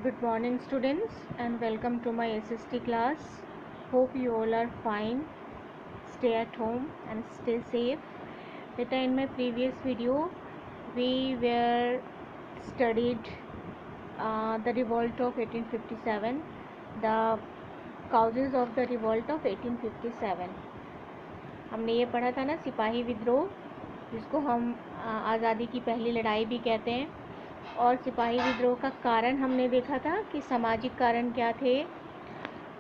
Good morning students and welcome to my SST class. Hope you all are fine. Stay at home and stay safe. Beta, in my previous video we were studied the revolt of 1857, the causes of the revolt of 1857. हमने ये पढ़ा था ना, सिपाही विद्रोह, जिसको हम आज़ादी की पहली लड़ाई भी कहते हैं। और सिपाही विद्रोह का कारण हमने देखा था कि सामाजिक कारण क्या थे,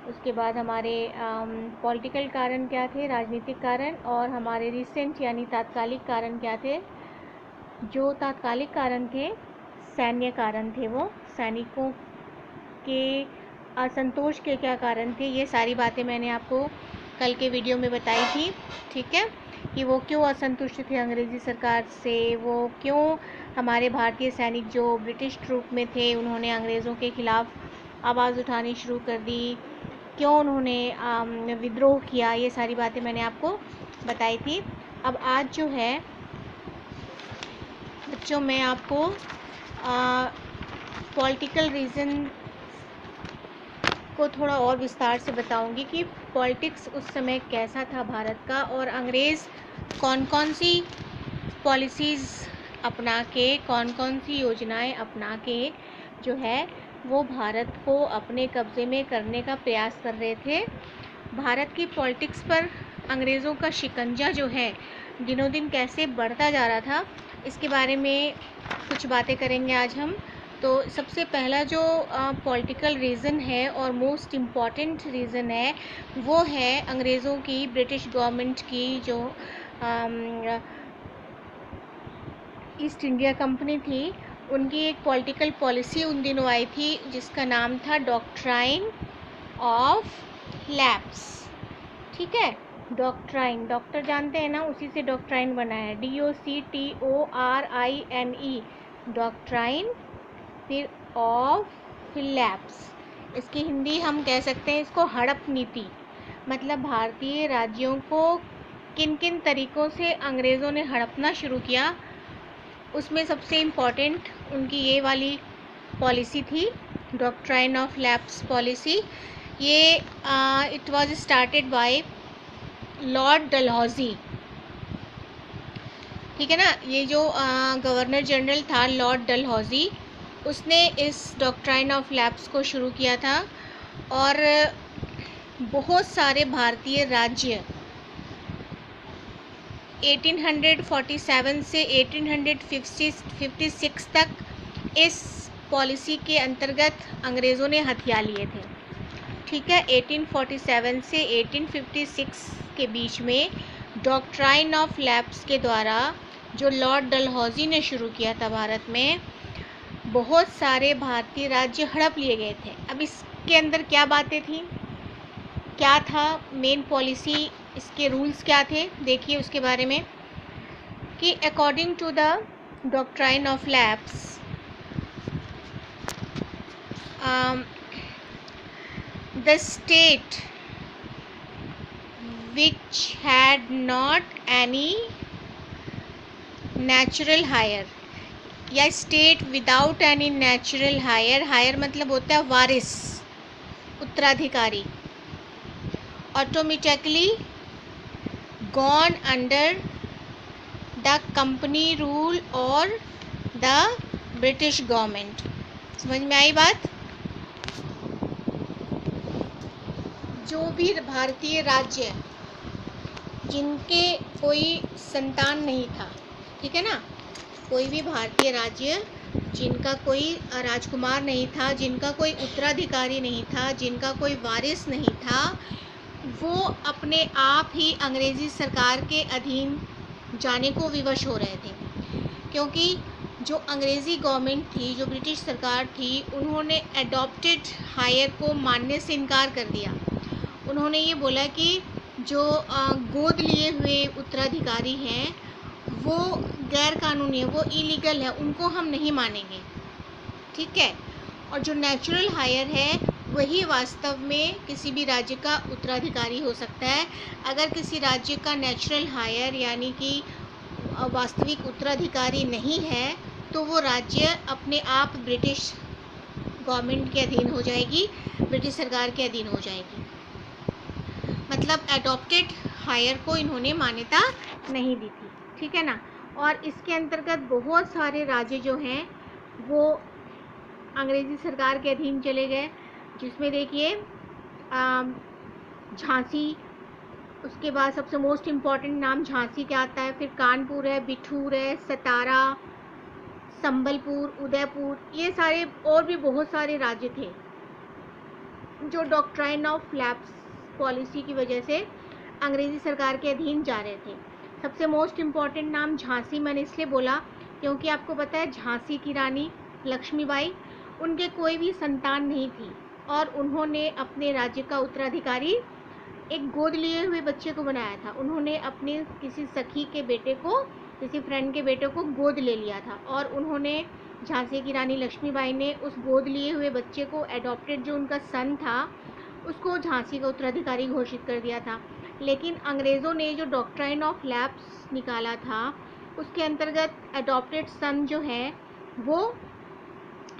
उसके बाद हमारे पॉलिटिकल कारण क्या थे, राजनीतिक कारण, और हमारे रिसेंट यानी तात्कालिक कारण क्या थे। जो तात्कालिक कारण थे, सैन्य कारण थे, वो सैनिकों के असंतोष के क्या कारण थे, ये सारी बातें मैंने आपको कल के वीडियो में बताई थी। ठीक है, कि वो क्यों असंतुष्ट थे अंग्रेज़ी सरकार से, वो क्यों हमारे भारतीय सैनिक जो ब्रिटिश ट्रूप में थे उन्होंने अंग्रेज़ों के ख़िलाफ़ आवाज़ उठानी शुरू कर दी, क्यों उन्होंने विद्रोह किया, ये सारी बातें मैंने आपको बताई थी। अब आज जो है बच्चों, मैं आपको पॉलिटिकल रीज़न को थोड़ा और विस्तार से बताऊंगी कि पॉलिटिक्स उस समय कैसा था भारत का, और अंग्रेज़ कौन कौन सी पॉलिसीज़ अपना के, कौन कौन सी योजनाएं अपना के जो है वो भारत को अपने कब्ज़े में करने का प्रयास कर रहे थे। भारत की पॉलिटिक्स पर अंग्रेज़ों का शिकंजा जो है दिनों दिन कैसे बढ़ता जा रहा था, इसके बारे में कुछ बातें करेंगे आज हम। तो सबसे पहला जो पॉलिटिकल रीज़न है और मोस्ट इम्पॉर्टेंट रीज़न है वो है अंग्रेज़ों की, ब्रिटिश गवर्नमेंट की जो ईस्ट इंडिया कंपनी थी, उनकी एक पॉलिटिकल पॉलिसी उन दिनों आई थी जिसका नाम था डॉक्ट्राइन ऑफ लैप्स। ठीक है, डॉक्ट्राइन, डॉक्टर जानते हैं ना, उसी से डॉक्ट्राइन बना है, DOCTORINE, डॉक्ट्राइन, फिर ऑफ लैप्स। इसकी हिंदी हम कह सकते हैं इसको हड़प नीति। मतलब भारतीय राज्यों को किन किन तरीक़ों से अंग्रेज़ों ने हड़पना शुरू किया, उसमें सबसे इम्पॉर्टेंट उनकी ये वाली पॉलिसी थी, डॉक्ट्राइन ऑफ लैप्स पॉलिसी। ये it was started by Lord Dalhousie. ठीक है ना, ये जो गवर्नर जनरल था लॉर्ड डलहौजी, उसने इस डॉक्ट्राइन ऑफ लैप्स को शुरू किया था। और बहुत सारे भारतीय राज्य 1847 से 1856 तक इस पॉलिसी के अंतर्गत अंग्रेज़ों ने हथिया लिए थे। ठीक है, 1847 से 1856 के बीच में डॉक्ट्राइन ऑफ लैप्स के द्वारा जो लॉर्ड डलहौजी ने शुरू किया था भारत में, बहुत सारे भारतीय राज्य हड़प लिए गए थे। अब इसके अंदर क्या बातें थी, क्या था मेन पॉलिसी, इसके रूल्स क्या थे, देखिए उसके बारे में। कि according to the doctrine of lapse, the state which had not any natural heir, या state without any natural heir, heir मतलब होता है वारिस, उत्तराधिकारी, automatically gone under the company rule और द ब्रिटिश गवर्नमेंट। समझ में आई बात। जो भी भारतीय राज्य जिनके कोई संतान नहीं था, ठीक है ना, कोई भी भारतीय राज्य जिनका कोई राजकुमार नहीं था, जिनका कोई उत्तराधिकारी नहीं था, जिनका कोई वारिस नहीं था, वो अपने आप ही अंग्रेज़ी सरकार के अधीन जाने को विवश हो रहे थे। क्योंकि जो अंग्रेज़ी गवर्नमेंट थी, जो ब्रिटिश सरकार थी, उन्होंने एडॉप्टेड हायर को मानने से इनकार कर दिया। उन्होंने ये बोला कि जो गोद लिए हुए उत्तराधिकारी हैं वो गैर कानूनी है, वो इलीगल है, उनको हम नहीं मानेंगे। ठीक है, और जो नेचुरल हायर है वही वास्तव में किसी भी राज्य का उत्तराधिकारी हो सकता है। अगर किसी राज्य का नेचुरल हायर यानी कि वास्तविक उत्तराधिकारी नहीं है तो वो राज्य अपने आप ब्रिटिश गवर्नमेंट के अधीन हो जाएगी, ब्रिटिश सरकार के अधीन हो जाएगी। मतलब एडॉप्टेड हायर को इन्होंने मान्यता नहीं दी थी, ठीक है ना। और इसके अंतर्गत बहुत सारे राज्य जो हैं वो अंग्रेज़ी सरकार के अधीन चले गए, जिसमें देखिए झांसी, उसके बाद सबसे मोस्ट इम्पॉर्टेंट नाम झांसी का आता है, फिर कानपुर है, बिठूर है, सतारा, संबलपुर, उदयपुर, ये सारे और भी बहुत सारे राज्य थे जो डॉक्ट्राइन ऑफ लैप्स पॉलिसी की वजह से अंग्रेज़ी सरकार के अधीन जा रहे थे। सबसे मोस्ट इम्पॉर्टेंट नाम झांसी मैंने इसलिए बोला क्योंकि आपको पता है झांसी की रानी लक्ष्मीबाई, उनके कोई भी संतान नहीं थी और उन्होंने अपने राज्य का उत्तराधिकारी एक गोद लिए हुए बच्चे को बनाया था। उन्होंने अपने किसी सखी के बेटे को, किसी फ्रेंड के बेटे को गोद ले लिया था और उन्होंने, झांसी की रानी लक्ष्मीबाई ने उस गोद लिए हुए बच्चे को, एडॉप्टेड जो उनका सन था, उसको झांसी का उत्तराधिकारी घोषित कर दिया था। लेकिन अंग्रेज़ों ने जो डॉक्ट्राइन ऑफ लैप्स निकाला था उसके अंतर्गत एडॉप्टेड सन जो है वो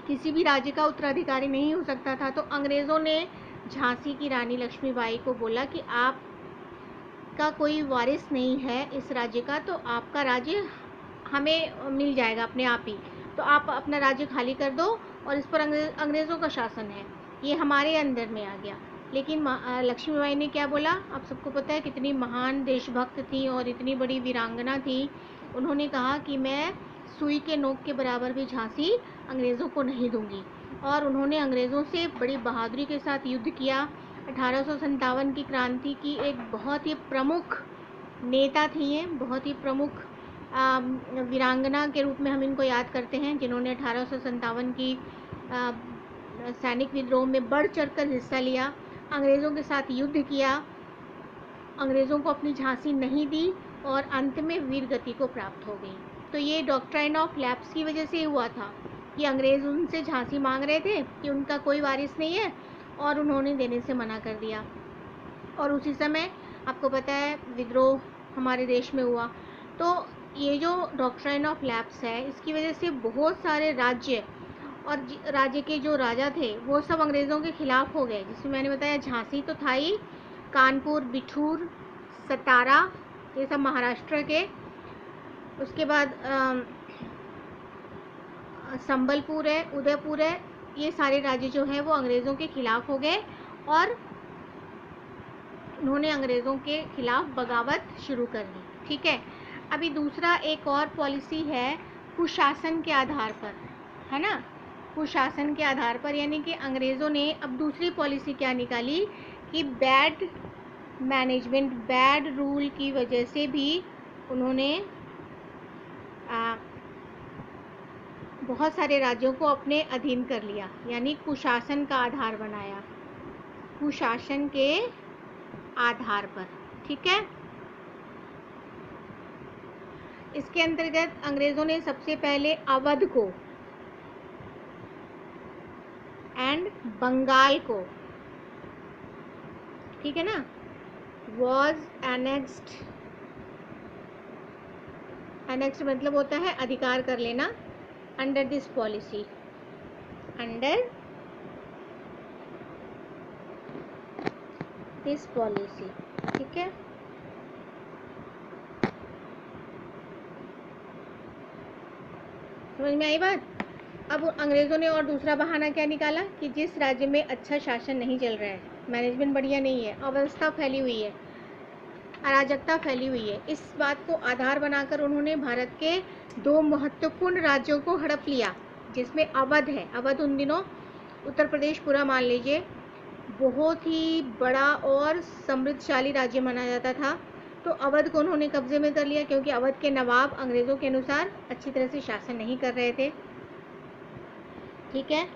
किसी भी राज्य का उत्तराधिकारी नहीं हो सकता था। तो अंग्रेज़ों ने झांसी की रानी लक्ष्मीबाई को बोला कि आपका कोई वारिस नहीं है इस राज्य का, तो आपका राज्य हमें मिल जाएगा अपने आप ही, तो आप अपना राज्य खाली कर दो और इस पर अंग्रेज़ों का शासन है, ये हमारे अंदर में आ गया। लेकिन लक्ष्मीबाई ने क्या बोला, आप सबको पता है कितनी महान देशभक्त थी और इतनी बड़ी वीरांगना थी। उन्होंने कहा कि मैं सुई के नोक के बराबर भी झांसी अंग्रेज़ों को नहीं दूंगी, और उन्होंने अंग्रेज़ों से बड़ी बहादुरी के साथ युद्ध किया। 1857 की क्रांति की एक बहुत ही प्रमुख नेता थी ये, बहुत ही प्रमुख वीरांगना के रूप में हम इनको याद करते हैं, जिन्होंने 1857 की सैनिक विद्रोह में बढ़ चढ़कर हिस्सा लिया, अंग्रेज़ों के साथ युद्ध किया, अंग्रेज़ों को अपनी झांसी नहीं दी और अंत में वीर गति को प्राप्त हो गई। तो ये डॉक्ट्राइन ऑफ लैप्स की वजह से हुआ था कि अंग्रेज़ उनसे झांसी मांग रहे थे कि उनका कोई वारिस नहीं है और उन्होंने देने से मना कर दिया। और उसी समय आपको पता है विद्रोह हमारे देश में हुआ। तो ये जो डॉक्ट्राइन ऑफ लैप्स है, इसकी वजह से बहुत सारे राज्य और राज्य के जो राजा थे वो सब अंग्रेज़ों के खिलाफ हो गए, जिसमें मैंने बताया झांसी तो था ही, कानपुर, बिठूर, सतारा, ये सब महाराष्ट्र के, उसके बाद संबलपुर है, उदयपुर है, ये सारे राज्य जो हैं वो अंग्रेज़ों के खिलाफ हो गए और उन्होंने अंग्रेज़ों के खिलाफ बगावत शुरू कर दी, ठीक है। अभी दूसरा एक और पॉलिसी है कुशासन के आधार पर, है ना, कुशासन के आधार पर, यानी कि अंग्रेज़ों ने अब दूसरी पॉलिसी क्या निकाली कि बैड मैनेजमेंट, बैड रूल की वजह से भी उन्होंने बहुत सारे राज्यों को अपने अधीन कर लिया, यानी कुशासन का आधार बनाया, कुशासन के आधार पर, ठीक है। इसके अंतर्गत अंग्रेज़ों ने सबसे पहले अवध को एंड बंगाल को, ठीक है ना, वॉज एनेक्स्ड, एनेक्स्ड मतलब होता है अधिकार कर लेना, under this policy, under this policy, ठीक है। समझ में आई बात। अब अंग्रेज़ों ने और दूसरा बहाना क्या निकाला कि जिस राज्य में अच्छा शासन नहीं चल रहा है, मैनेजमेंट बढ़िया नहीं है, अव्यवस्था फैली हुई है, अराजकता फैली हुई है, इस बात को आधार बनाकर उन्होंने भारत के दो महत्वपूर्ण राज्यों को हड़प लिया, जिसमें अवध है। अवध उन दिनों उत्तर प्रदेश पूरा मान लीजिए बहुत ही बड़ा और समृद्धशाली राज्य माना जाता था, तो अवध को उन्होंने कब्जे में कर लिया, क्योंकि अवध के नवाब अंग्रेज़ों के अनुसार अच्छी तरह से शासन नहीं कर रहे थे, ठीक है।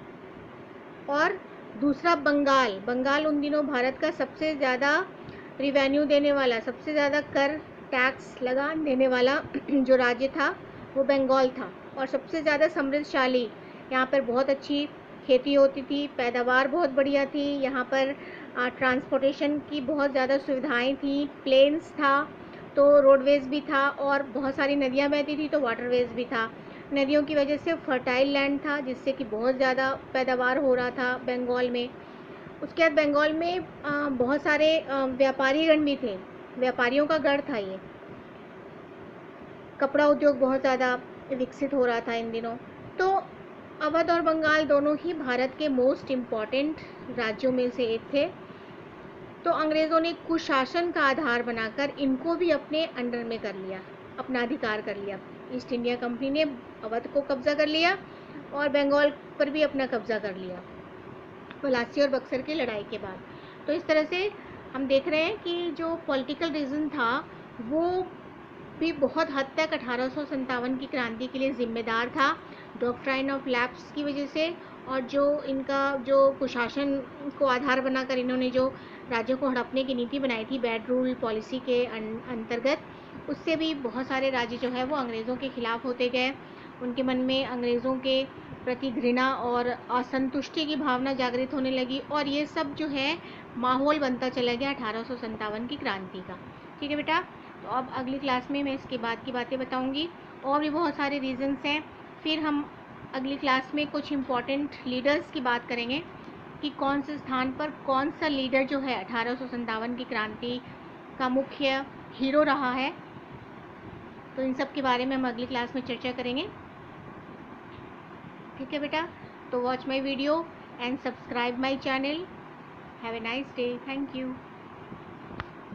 और दूसरा बंगाल, बंगाल उन दिनों भारत का सबसे ज़्यादा रिवेन्यू देने वाला, सबसे ज़्यादा कर टैक्स लगान देने वाला जो राज्य था वो बंगाल था, और सबसे ज़्यादा समृद्धशाली, यहाँ पर बहुत अच्छी खेती होती थी, पैदावार बहुत बढ़िया थी, यहाँ पर ट्रांसपोर्टेशन की बहुत ज़्यादा सुविधाएं थी, प्लेन्स था तो रोडवेज़ भी था, और बहुत सारी नदियाँ बहती थी तो वाटरवेज़ भी था। नदियों की वजह से फर्टाइल लैंड था, जिससे कि बहुत ज़्यादा पैदावार हो रहा था बंगाल में। उसके बाद बंगाल में बहुत सारे व्यापारीगण भी थे, व्यापारियों का गढ़ था ये। कपड़ा उद्योग बहुत ज़्यादा विकसित हो रहा था इन दिनों। तो अवध और बंगाल दोनों ही भारत के मोस्ट इम्पॉर्टेंट राज्यों में से एक थे। तो अंग्रेज़ों ने कुशासन का आधार बनाकर इनको भी अपने अंडर में कर लिया, अपना अधिकार कर लिया। ईस्ट इंडिया कंपनी ने अवध को कब्जा कर लिया और बंगाल पर भी अपना कब्जा कर लिया पलासी और बक्सर की लड़ाई के बाद। तो इस तरह से हम देख रहे हैं कि जो पॉलिटिकल रीज़न था वो भी बहुत हद तक 1857 की क्रांति के लिए जिम्मेदार था, डॉक्ट्राइन ऑफ लैप्स की वजह से। और जो इनका जो कुशासन को आधार बनाकर इन्होंने जो राज्यों को हड़पने की नीति बनाई थी बैड रूल पॉलिसी के अंतर्गत, उससे भी बहुत सारे राज्य जो है वो अंग्रेज़ों के खिलाफ होते गए। उनके मन में अंग्रेज़ों के प्रति घृणा और असंतुष्टि की भावना जागृत होने लगी, और ये सब जो है माहौल बनता चला गया 1857 की क्रांति का। ठीक है बेटा, तो अब अगली क्लास में मैं इसके बाद की बातें बताऊंगी, और भी बहुत सारे रीजंस हैं। फिर हम अगली क्लास में कुछ इम्पॉर्टेंट लीडर्स की बात करेंगे कि कौन से स्थान पर कौन सा लीडर जो है 1857 की क्रांति का मुख्य हीरो रहा है। तो इन सब के बारे में हम अगली क्लास में चर्चा करेंगे। ठीक है बेटा, तो watch my video and subscribe my channel. Have a nice day. Thank you.